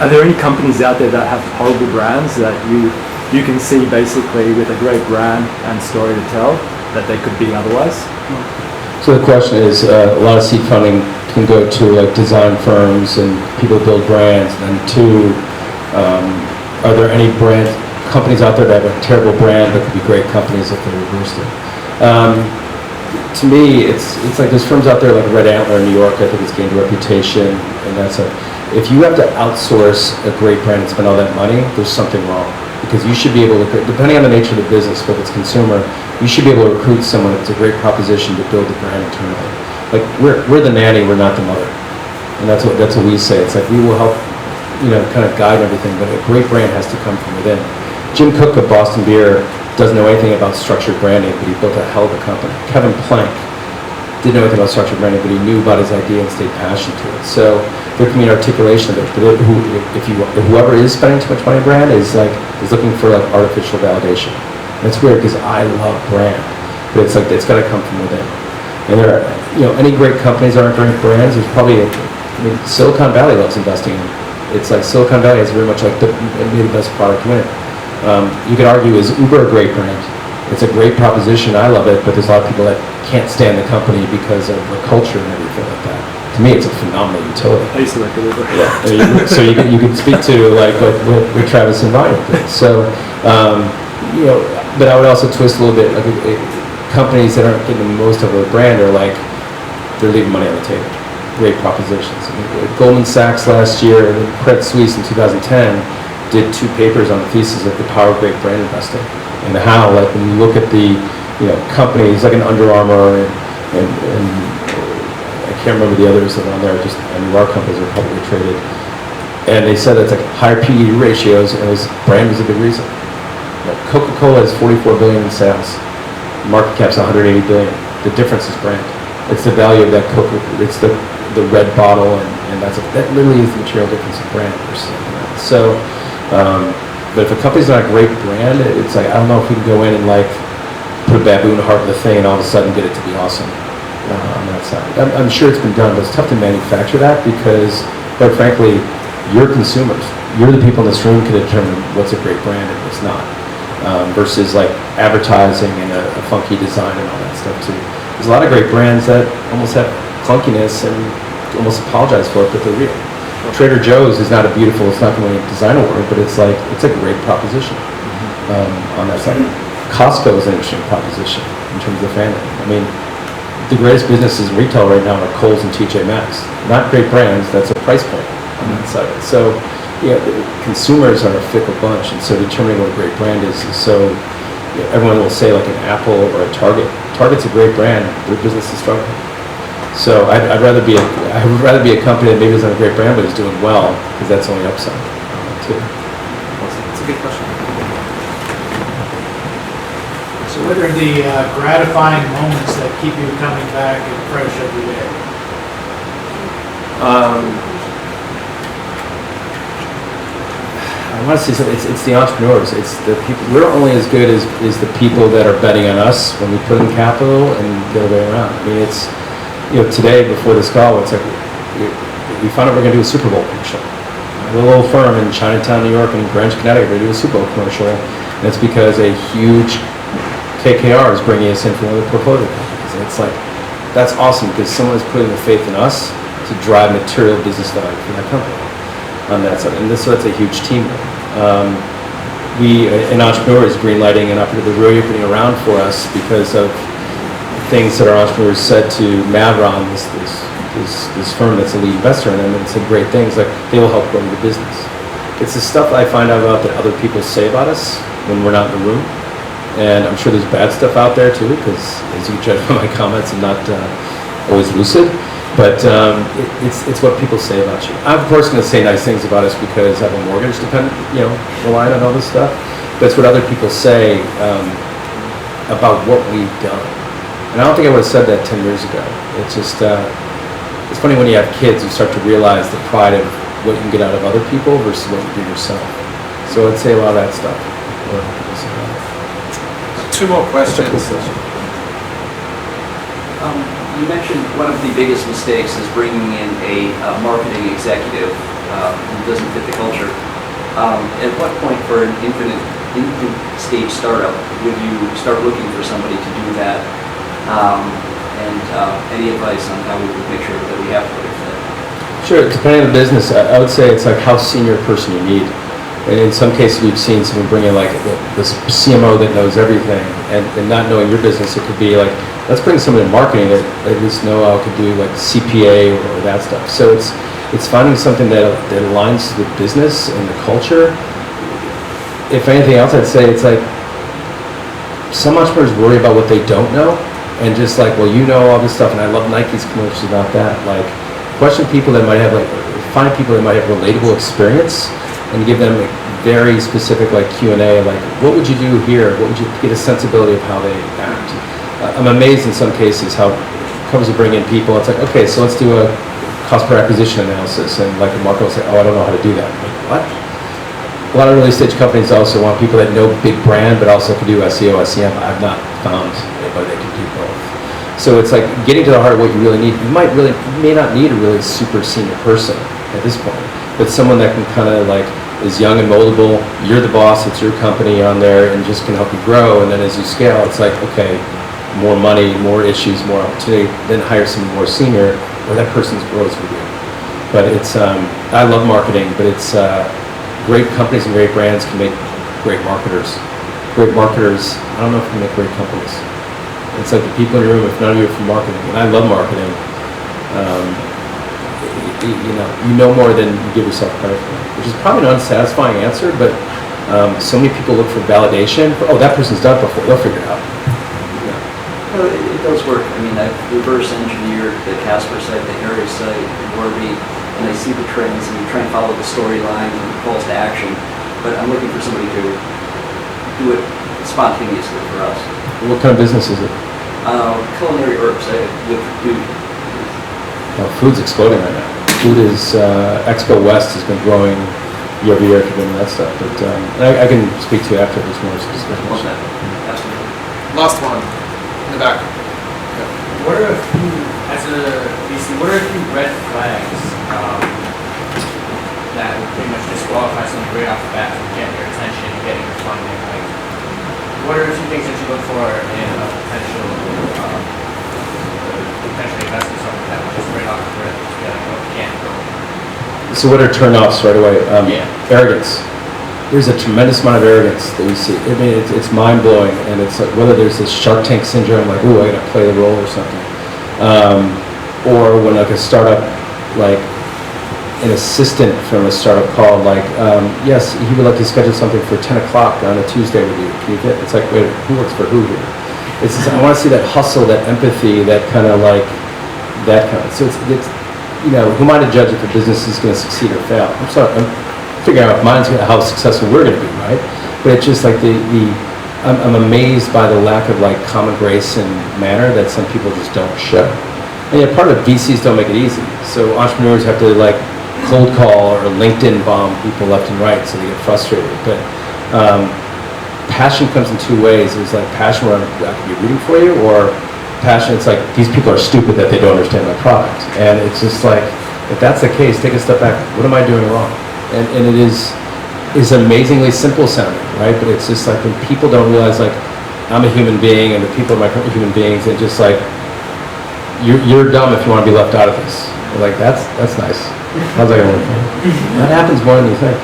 are there any companies out there that have horrible brands that you can see basically with a great brand and story to tell that they could be otherwise? So the question is, a lot of seed funding can go to like design firms and people build brands. And then two, are there any companies out there that have a terrible brand but could be great companies if they reversed it? To me, it's like there's firms out there like Red Antler in New York. I think it's gained a reputation, and that's if you have to outsource a great brand and spend all that money, there's something wrong. Because you should be able to, depending on the nature of the business, whether it's consumer, you should be able to recruit someone that's a great proposition to build the brand internally. Like, we're the nanny, we're not the mother. And that's what we say. It's like, we will help, kind of guide everything, but a great brand has to come from within. Jim Cook of Boston Beer doesn't know anything about structured branding, but he built a hell of a company. Kevin Plank didn't know anything about structured branding, but he knew about his idea and stayed passionate to it. So there can be an articulation of it, but if whoever is spending too much money on brand is looking for like artificial validation. And it's weird because I love brand, but it's like, it's got to come from within. And there are, any great companies aren't great brands. There's probably, Silicon Valley loves investing in. It's like Silicon Valley is very much like maybe the best product in it. You could argue, is Uber a great brand? It's a great proposition, I love it, but there's a lot of people that can't stand the company because of the culture and everything like that. To me, it's a phenomenal utility. I used to like Uber. Yeah. So you can speak to like what Travis and Ryan did. So, but I would also twist a little bit, like companies that aren't getting the most of their brand are like, they're leaving money on the table. Great propositions. Goldman Sachs last year and Credit Suisse in 2010 did 2 papers on the thesis of the power of great brand investing. And how, like, when you look at the, companies like an Under Armour and I can't remember the others that are on there, our companies are publicly traded. And they said that's like higher PE ratios, and brand was a big reason. Coca-Cola has 44 billion in sales. Market cap's 180 billion. The difference is brand. It's the value of that Coca. It's the red bottle, and that literally is the material difference of brand versus something else. So. But if a company's not a great brand, it's like, I don't know if we can go in and like put a baboon heart in the thing and all of a sudden get it to be awesome on that side. I'm sure it's been done, but it's tough to manufacture that because, quite frankly, you're consumers. You're the people in this room can determine what's a great brand and what's not, versus like advertising and a funky design and all that stuff too. There's a lot of great brands that almost have clunkiness and almost apologize for it, but they're real. Trader Joe's is not a beautiful, it's not going to design award, but it's a great proposition on that side. Costco is an interesting proposition in terms of the family. I mean, the greatest businesses in retail right now are Kohl's and TJ Maxx. Not great brands, that's a price point on that side. So, consumers are a fickle bunch, and so determining what a great brand is so, everyone will say like an Apple or a Target. Target's a great brand, their business is struggling. So I'd rather be a company that maybe isn't a great brand but is doing well, because that's only upside too. That's a good question. So what are the gratifying moments that keep you coming back and fresh every day? I want to say something. It's the entrepreneurs. It's the people. We're only as good as the people that are betting on us when we put in capital and the other way around. I mean, it's. Today before this call, it's like we found out we're going to do a Super Bowl commercial. A little firm in Chinatown, New York, and Greenwich, Connecticut, we're going to do a Super Bowl commercial, and it's because a huge KKR is bringing us in from one of the portfolio companies. And it's like, that's awesome because someone is putting the faith in us to drive material business value for that company on that side. And so that's a huge team. An entrepreneur is greenlighting and they're really opening around for us because of things that our entrepreneurs said to Mavron, this firm that's a lead investor in them, and said great things like they will help grow the business. It's the stuff I find out about that other people say about us when we're not in the room, and I'm sure there's bad stuff out there too, because as you judge by my comments, I'm not always lucid, but it's what people say about you. I'm of course going to say nice things about us because I have a mortgage dependent, relying on all this stuff, but it's what other people say about what we've done. And I don't think I would have said that 10 years ago. It's just, it's funny when you have kids, you start to realize the pride of what you can get out of other people versus what you do yourself. So I'd say a lot of that stuff. Two more questions. You mentioned one of the biggest mistakes is bringing in a marketing executive who doesn't fit the culture. At what point for an infant stage startup would you start looking for somebody to do that? Any advice on how we would make sure that we have the right fit? Sure, depending on the business, I would say it's like how senior a person you need. And in some cases, we've seen someone bring in like this CMO that knows everything, and not knowing your business, it could be like let's bring someone in marketing that at least know how to do like CPA or that stuff. So it's finding something that aligns with business and the culture. If anything else, I'd say it's like some entrepreneurs worry about what they don't know, and just like, well, you know all this stuff, and I love Nike's commercials about that. Like, question people that might have find people that might have relatable experience, and give them a very specific like Q&A, like what would you do here? What would you get a sensibility of how they act? I'm amazed in some cases how companies will bring in people. It's like, okay, so let's do a cost per acquisition analysis, and like the market will say, oh, I don't know how to do that. I'm like, what? A lot of early stage companies also want people that know big brand, but also can do SEO, SEM. I've not found anybody that can do both. So it's like getting to the heart of what you really need. You may not need a really super senior person at this point, but someone that can kind of like is young and moldable. You're the boss. It's your company on there, and just can help you grow. And then as you scale, it's like, okay, more money, more issues, more opportunity. Then hire someone more senior, where that person grows with you. But it's I love marketing, but it's great companies and great brands can make great marketers. Great marketers, I don't know if they can make great companies. It's like the people in your room, if none of you are from marketing, and I love marketing, you know more than you give yourself credit for, which is probably an unsatisfying answer, but so many people look for validation. Oh, that person's done it before, they'll figure it out. Well, it does work. I mean, I've reverse engineered the Casper site, the Harry site, the Warby, and I see the trends, and you try and follow the storyline and the calls to action, but I'm looking for somebody to do it spontaneously for us. What kind of business is it? Culinary herbs with food. Well, food's exploding right now. Food is, Expo West has been growing year over year if you're doing that stuff, but I can speak to you after this more specific. Absolutely. Last one, in the back. What are a few, as a VC, what are a few red flags that would pretty much disqualify someone right off the bat from getting your attention and getting your funding? Like, what are a few things that you look for in a potential investor, something that would just right off the bat just be like, oh, can't go? So what are turnoffs right away? Yeah. Arrogance. There's a tremendous amount of arrogance that we see. I mean, it's mind-blowing, and it's like whether there's this Shark Tank syndrome, like, ooh, I gotta play the role or something, or when like a startup, like an assistant from a startup called, like, yes, he would like to schedule something for 10 o'clock on a Tuesday with you. Can you get? It's like, wait, who works for who here? It's just, I want to see that hustle, that empathy, that kind of like that kind of. So it's who am I to judge if a business is going to succeed or fail? I'm sorry. I'm figuring out how successful we're going to be, right? But it's just like I'm amazed by the lack of like common grace and manner that some people just don't show. And yet part of VCs don't make it easy. So entrepreneurs have to like cold call or LinkedIn bomb people left and right, so they get frustrated. But passion comes in two ways. There's like passion where I can be rooting for you, or passion, it's like these people are stupid that they don't understand my product. And it's just like, if that's the case, take a step back. What am I doing wrong? And it is amazingly simple sounding, right? But it's just like when people don't realize like I'm a human being and the people are my human beings, and just like you're dumb if you want to be left out of this. You're like that's nice. How's that gonna work? That happens more than you think.